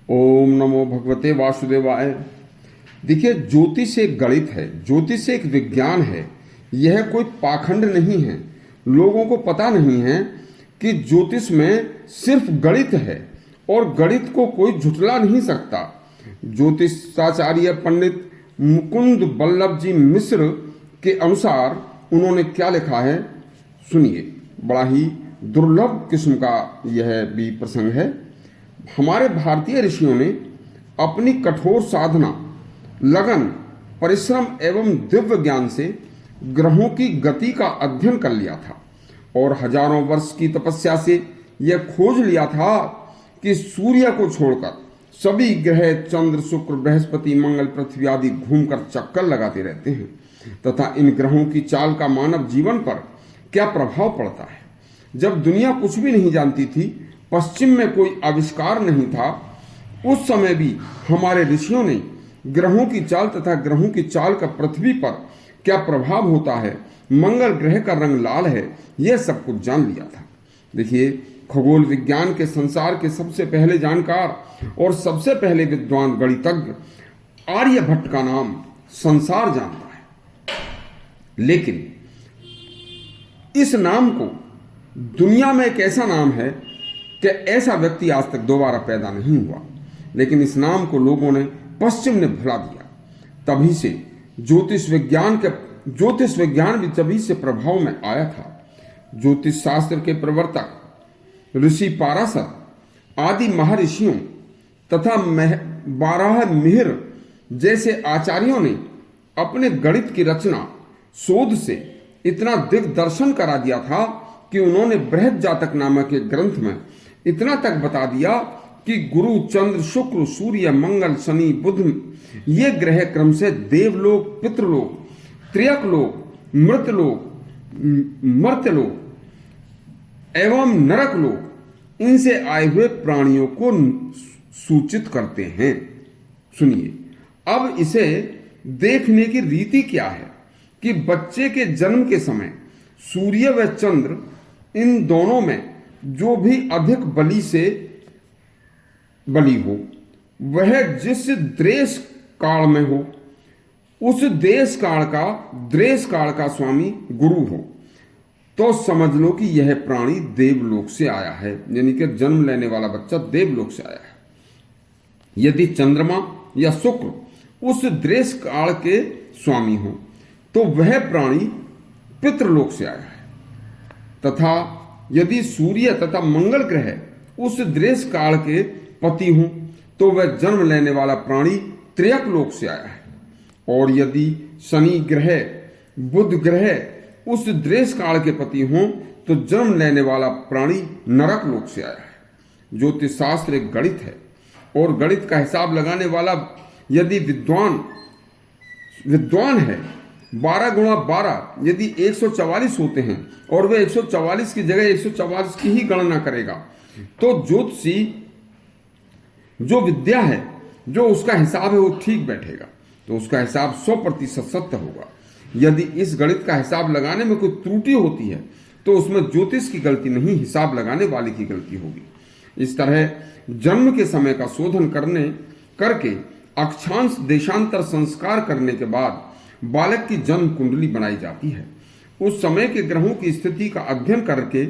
ओम नमो भगवते वासुदेवाय। देखिए, ज्योतिष एक गणित है, ज्योतिष एक विज्ञान है। यह कोई पाखंड नहीं है। लोगों को पता नहीं है कि ज्योतिष में सिर्फ गणित है और गणित को कोई झुठला नहीं सकता। ज्योतिषाचार्य पंडित मुकुंद बल्लभ जी मिश्र के अनुसार उन्होंने क्या लिखा है, सुनिए। बड़ा ही दुर्लभ किस्म का यह भी प्रसंग है। हमारे भारतीय ऋषियों ने अपनी कठोर साधना, लगन, परिश्रम एवं दिव्य ज्ञान से ग्रहों की गति का अध्ययन कर लिया था और हजारों वर्ष की तपस्या से यह खोज लिया था कि सूर्य को छोड़कर सभी ग्रह चंद्र, शुक्र, बृहस्पति, मंगल, पृथ्वी आदि घूमकर चक्कर लगाते रहते हैं तथा इन ग्रहों की चाल का मानव जीवन पर क्या प्रभाव पड़ता है। जब दुनिया कुछ भी नहीं जानती थी, पश्चिम में कोई आविष्कार नहीं था, उस समय भी हमारे ऋषियों ने ग्रहों की चाल तथा ग्रहों की चाल का पृथ्वी पर क्या प्रभाव होता है, मंगल ग्रह का रंग लाल है, यह सब कुछ जान लिया था। देखिए, खगोल विज्ञान के संसार के सबसे पहले जानकार और सबसे पहले विद्वान गणितज्ञ आर्यभट्ट का नाम संसार जानता है, लेकिन इस नाम को दुनिया में एक ऐसा नाम है कि ऐसा व्यक्ति आज तक दोबारा पैदा नहीं हुआ, लेकिन इस नाम को लोगों ने, पश्चिम ने भुला दिया। तभी से ज्योतिष विज्ञान भी तभी से प्रभाव में आया था। ज्योतिष शास्त्र के प्रवर्तक ऋषि पाराशर आदि महर्षियों तथा 12 मिहिर जैसे आचार्यों ने अपने गणित की रचना, शोध से इतना दिग्दर्शन करा दिया था कि उन्होंने बृहद जातक नामक एक ग्रंथ में इतना तक बता दिया कि गुरु, चंद्र, शुक्र, सूर्य, मंगल, शनि, बुध ये ग्रह क्रम से देवलोक, पितृलोक, त्रियकलोक, मर्त्यलोक एवं नरकलोक इनसे आए हुए प्राणियों को सूचित करते हैं। सुनिए, अब इसे देखने की रीति क्या है कि बच्चे के जन्म के समय सूर्य व चंद्र, इन दोनों में जो भी अधिक बली हो वह जिस देश काल में हो, उस देश काल का स्वामी गुरु हो, तो समझ लो कि यह प्राणी देवलोक से आया है, यानी कि जन्म लेने वाला बच्चा देवलोक से आया है। यदि चंद्रमा या शुक्र उस देश काल के स्वामी हो तो वह प्राणी पितृलोक से आया है, तथा यदि सूर्य तथा मंगल ग्रह उस देश काल के पति हों तो वह जन्म लेने वाला प्राणी त्रियक लोक से आया है, और यदि शनि ग्रह, बुध ग्रह उस देश काल के पति हों तो जन्म लेने वाला प्राणी नरक लोक से आया है। ज्योतिष शास्त्र एक गणित है और गणित का हिसाब लगाने वाला यदि विद्वान है, 12 गुणा 12 यदि 144 होते हैं और वह 144 की जगह 144 की ही गणना करेगा, तो ज्योतिषी जो विद्या है, जो उसका हिसाब है, वो ठीक बैठेगा, तो उसका हिसाब 100% सत्य होगा। यदि इस गणित का हिसाब लगाने में कोई त्रुटि होती है तो उसमें ज्योतिष की गलती नहीं, हिसाब लगाने वाले की गलती होगी। इस तरह जन्म के समय का शोधन करके अक्षांश देशांतर संस्कार करने के बाद बालक की जन्म कुंडली बनाई जाती है। उस समय के ग्रहों की स्थिति का अध्ययन करके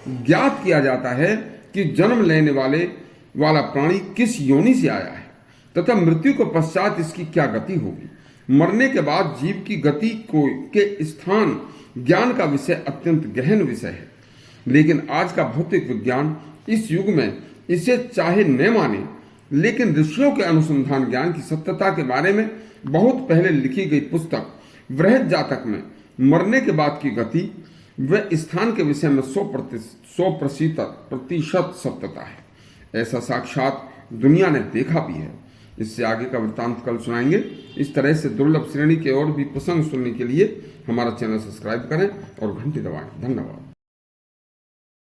ज्ञात किया जाता है कि जन्म लेने वाला प्राणी किस योनि से आया है तथा मृत्यु के पश्चात इसकी क्या गति होगी। मरने के बाद जीव की गति के स्थान ज्ञान का विषय अत्यंत गहन विषय है, लेकिन आज का भौतिक विज्ञान इस युग में इसे चाहे न माने, लेकिन ऋषियों के अनुसंधान ज्ञान की सत्यता के बारे में बहुत पहले लिखी गई पुस्तक बृहद जातक में मरने के बाद की गति व स्थान के विषय में 100% सत्यता है। ऐसा साक्षात दुनिया ने देखा भी है। इससे आगे का वृत्तांत कल सुनाएंगे। इस तरह से दुर्लभ श्रेणी के और भी प्रसंग सुनने के लिए हमारा चैनल सब्सक्राइब करें और घंटी दबाएं। धन्यवाद।